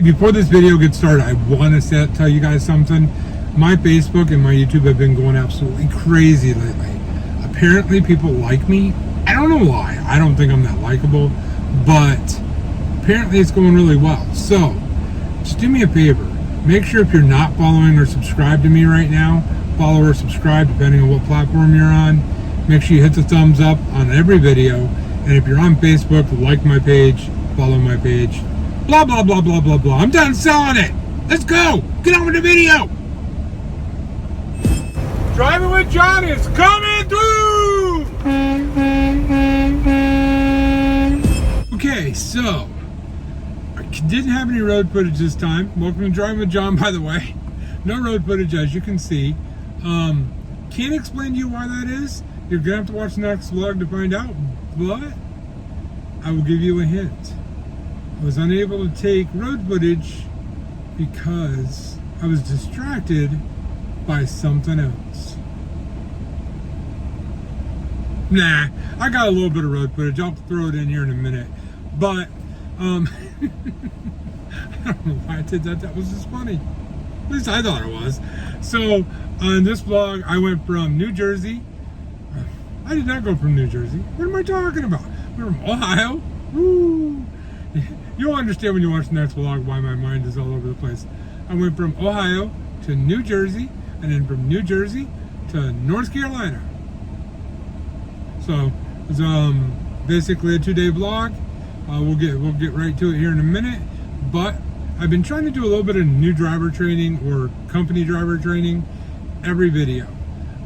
Before this video gets started, I want to tell you guys something. My Facebook and my YouTube have been going absolutely crazy lately. Apparently people like me. I don't know why. I don't think I'm that likable, but apparently it's going really well. So just do me a favor. Make sure if you're not following or subscribed to me right now, follow or subscribe depending on what platform you're on. Make sure you hit the thumbs up on every video. And if you're on Facebook, like my page, follow my page. Blah, blah, blah, blah, blah, blah. I'm done selling it. Let's go. Get on with the video. Driving with John is coming through. Okay, so I didn't have any road footage this time. Welcome to Driving with John, by the way. No road footage, as you can see. Can't explain to you why that is. You're going to have to watch the next vlog to find out. But I will give you a hint. I was unable to take road footage because I was distracted by something else. Nah, I got a little bit of road footage. I'll throw it in here in a minute. But, I don't know why I did that. That was just funny. At least I thought it was. So, on this vlog, I went from New Jersey. I did not go from New Jersey. What am I talking about? We're from Ohio. Woo! You'll understand when you watch the next vlog why my mind is all over the place. I went from Ohio to New Jersey, and then from New Jersey to North Carolina. So it's basically a 2-day vlog. We'll get right to it here in a minute. But I've been trying to do a little bit of new driver training or company driver training every video.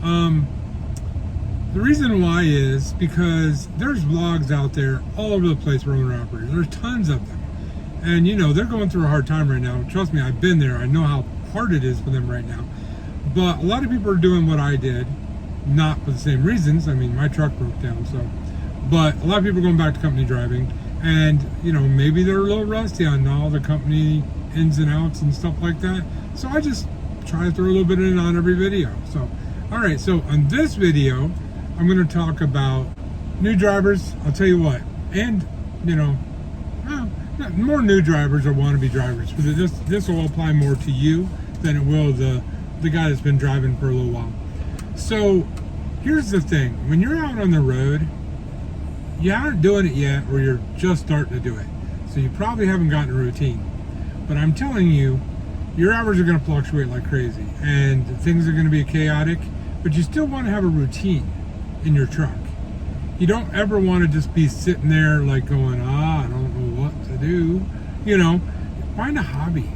The reason why is because there's vlogs out there all over the place for owner-operators. There's tons of them. And, you know, they're going through a hard time right now. Trust me, I've been there. I know how hard it is for them right now. But a lot of people are doing what I did, not for the same reasons. I mean, my truck broke down, so. But a lot of people are going back to company driving. And, you know, maybe they're a little rusty on all the company ins and outs and stuff like that. So I just try to throw a little bit in on every video. So, all right, so on this video, I'm going to talk about new drivers. I'll tell you what, and you know, more new drivers or wannabe drivers. This will apply more to you than it will the guy that's been driving for a little while. So here's the thing: when you're out on the road, you aren't doing it yet, or you're just starting to do it. So you probably haven't gotten a routine. But I'm telling you, your hours are going to fluctuate like crazy, and things are going to be chaotic. But you still want to have a routine in your truck. You don't ever want to just be sitting there like going, I don't know what to do. You know, find a hobby.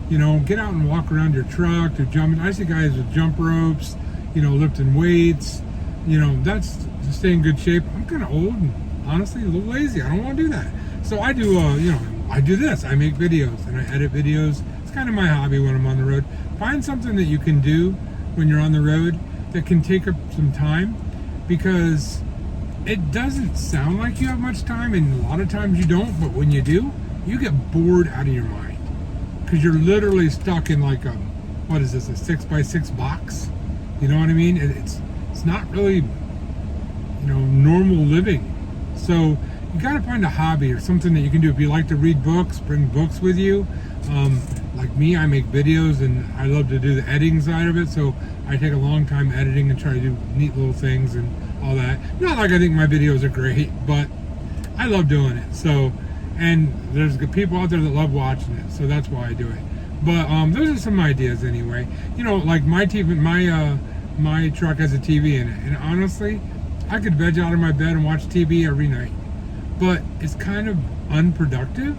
You know, get out and walk around your truck, or jumping. I see guys with jump ropes, you know, lifting weights. You know, that's to stay in good shape. I'm kind of old and honestly a little lazy. I don't want to do that. So I do, you know, I do this. I make videos and I edit videos. It's kind of my hobby when I'm on the road. Find something that you can do when you're on the road that can take up some time. Because it doesn't sound like you have much time, and a lot of times you don't, but when you do, you get bored out of your mind. Because you're literally stuck in like a, what is this, a 6x6 box? You know what I mean? It's not really, you know, normal living. So you got to find a hobby or something that you can do. If you like to read books, bring books with you. Like me, I make videos and I love to do the editing side of it, so I take a long time editing and try to do neat little things and all that. Not like I think my videos are great, but I love doing it. So, and there's people out there that love watching it, so that's why I do it. But those are some ideas anyway. You know, like my TV, my truck has a TV in it, and honestly, I could veg out of my bed and watch TV every night, but it's kind of unproductive.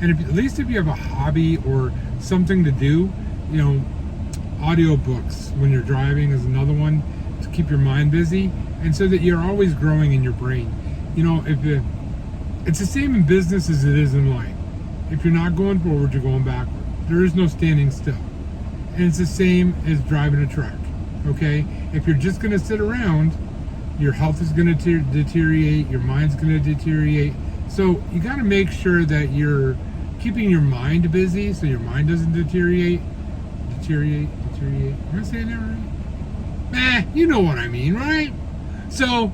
And at least if you have a hobby or something to do, you know, audiobooks when you're driving is another one to keep your mind busy, and so that you're always growing in your brain. You know, it's the same in business as it is in life. If you're not going forward, you're going backward. There is no standing still. And it's the same as driving a truck, okay? If you're just going to sit around, your health is going to deteriorate, your mind's going to deteriorate. So you got to make sure that you're keeping your mind busy so your mind doesn't deteriorate. Am I saying that right? You know what I mean, right? So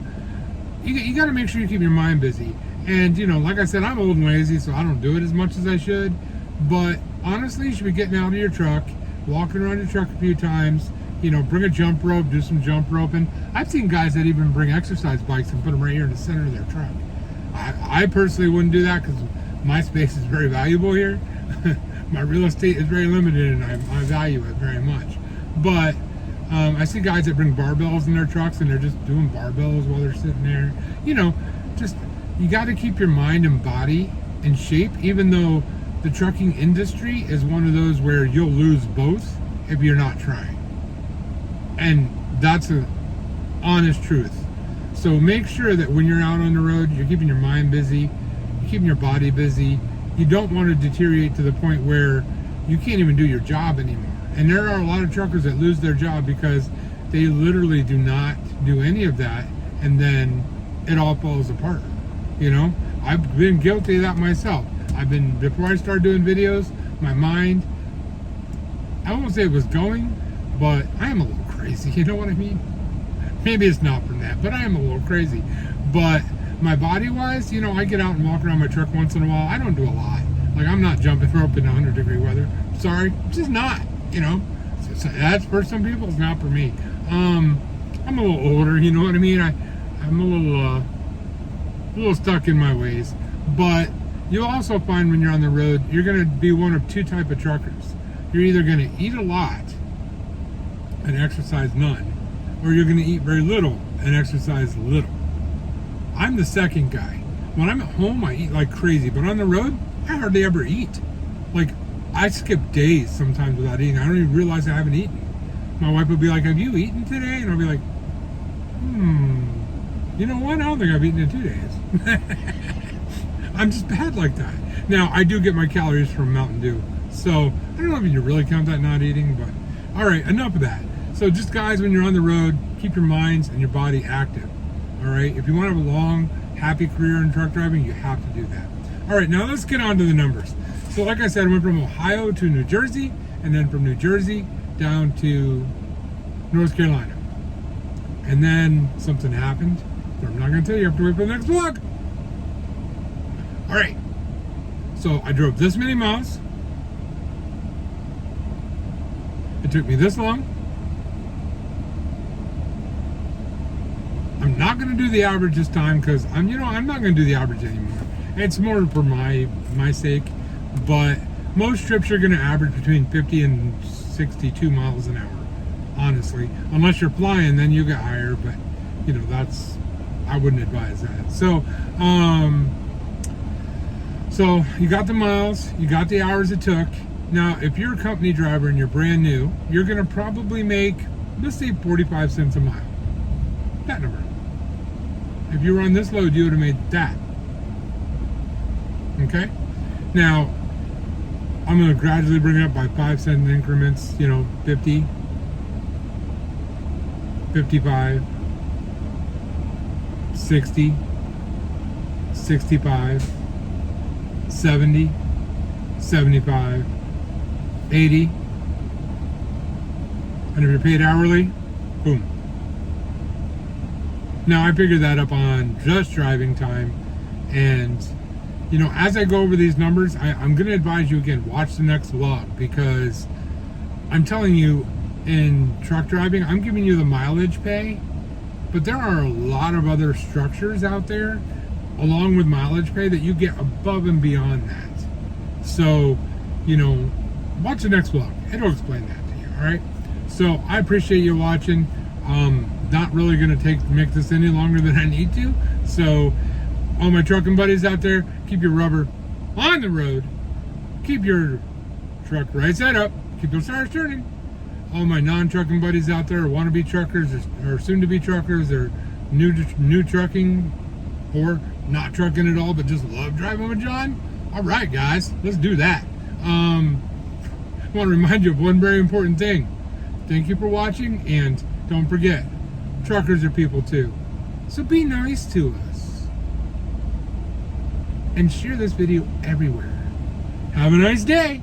you got to make sure you keep your mind busy. And, you know, like I said, I'm old and lazy, so I don't do it as much as I should. But honestly, you should be getting out of your truck, walking around your truck a few times. Bring a jump rope, do some jump roping. I've seen guys that even bring exercise bikes and put them right here in the center of their truck. I personally wouldn't do that because my space is very valuable here. My real estate is very limited, and I value it very much. But I see guys that bring barbells in their trucks, and they're just doing barbells while they're sitting there. Just you got to keep your mind and body in shape, even though the trucking industry is one of those where you'll lose both if you're not trying. And that's an honest truth. So make sure that when you're out on the road, you're keeping your mind busy, you're keeping your body busy. You don't want to deteriorate to the point where you can't even do your job anymore. And there are a lot of truckers that lose their job because they literally do not do any of that, and then it all falls apart. I've been guilty of that myself. Before I started doing videos, my mind, I won't say it was going, but I am a little crazy, you know what I mean? Maybe it's not from that, but I am a little crazy. But my body-wise, I get out and walk around my truck once in a while. I don't do a lot. Like, I'm not jumping rope in 100-degree weather. Sorry, just not, So that's for some people, it's not for me. I'm a little older, you know what I mean? I'm a little stuck in my ways. But you'll also find when you're on the road, you're going to be one of two type of truckers. You're either going to eat a lot and exercise none, or you're going to eat very little and exercise little. I'm the second guy. When I'm at home, I eat like crazy, but on the road, I hardly ever eat. Like, I skip days sometimes without eating. I don't even realize I haven't eaten. My wife will be like, "Have you eaten today?" And I'll be like, you know what? I don't think I've eaten in 2 days. I'm just bad like that. Now, I do get my calories from Mountain Dew. So, I don't know if you really count that not eating, but alright, enough of that. So just guys, when you're on the road, keep your minds and your body active. Alright, if you want to have a long, happy career in truck driving, you have to do that. Alright, now let's get on to the numbers. So like I said, I went from Ohio to New Jersey, and then from New Jersey down to North Carolina. And then something happened, but I'm not going to tell you. You have to wait for the next vlog. Alright, so I drove this many miles. It took me this long. I'm not going to do the average this time because I'm not going to do the average anymore. It's more for my sake, but most trips are going to average between 50 and 62 miles an hour, honestly. Unless you're flying, then you get higher, but I wouldn't advise that. So you got the miles, you got the hours it took. Now, if you're a company driver and you're brand new, you're going to probably make, let's say, 45 cents a mile. That number. If you were on this load, you would have made that. Okay? Now, I'm going to gradually bring it up by 5-cent increments, 50, 55, 60, 65, 70, 75, 80, and if you're paid hourly, boom. Now I figured that up on just driving time, and as I go over these numbers, I'm going to advise you again, watch the next vlog, because I'm telling you, in truck driving, I'm giving you the mileage pay, but there are a lot of other structures out there along with mileage pay that you get above and beyond that. So, watch the next vlog. It'll explain that to you, alright? So, I appreciate you watching. Not really going to make this any longer than I need to. So, all my trucking buddies out there, keep your rubber on the road. Keep your truck right side up. Keep those tires turning. All my non-trucking buddies out there, wannabe truckers or soon-to-be truckers, or new trucking, or not trucking at all, but just love driving with John. All right, guys, let's do that. I want to remind you of one very important thing. Thank you for watching, and don't forget, truckers are people too. So be nice to us. And share this video everywhere. Have a nice day.